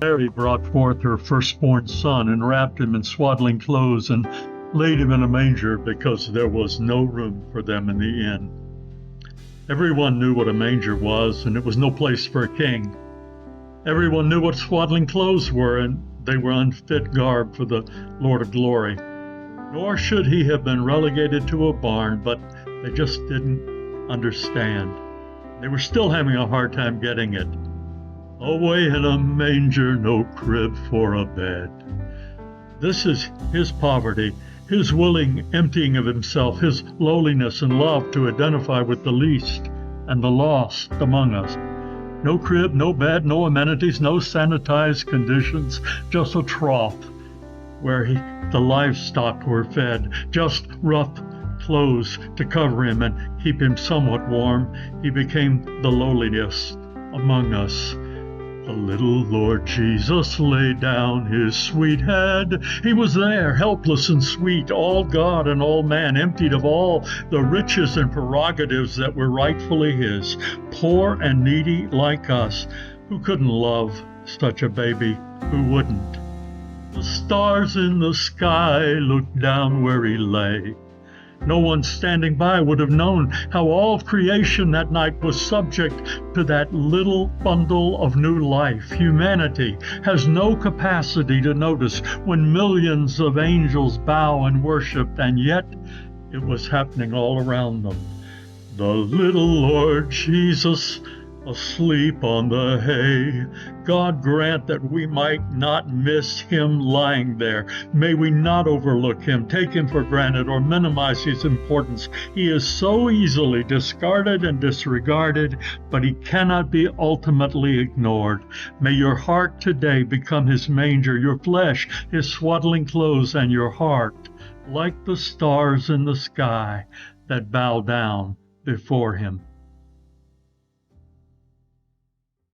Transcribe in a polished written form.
Mary brought forth her firstborn son and wrapped him in swaddling clothes and laid him in a manger because there was no room for them in the inn. Everyone knew what a manger was, and it was no place for a king. Everyone knew what swaddling clothes were, and they were unfit garb for the Lord of glory. Nor should he have been relegated to a barn, but they just didn't understand. They were still having a hard time getting it. Away in a manger, no crib for a bed. This is his poverty, his willing emptying of himself, his lowliness and love to identify with the least and the lost among us. No crib, no bed, no amenities, no sanitized conditions, just a trough where the livestock were fed, just rough clothes to cover him and keep him somewhat warm. He became the lowliest among us. The little Lord Jesus laid down his sweet head. He was there, helpless and sweet, all God and all man, emptied of all the riches and prerogatives that were rightfully his, poor and needy like us. Who couldn't love such a baby? Who wouldn't? The stars in the sky looked down where he lay. No one standing by would have known how all of creation that night was subject to that little bundle of new life. Humanity has no capacity to notice when millions of angels bow and worship, and yet it was happening all around them. The little Lord Jesus asleep on the hay. God grant that we might not miss him lying there. May we not overlook him, take him for granted, or minimize his importance. He is so easily discarded and disregarded, but he cannot be ultimately ignored. May your heart today become his manger, your flesh, his swaddling clothes, and your heart, like the stars in the sky that bow down before him.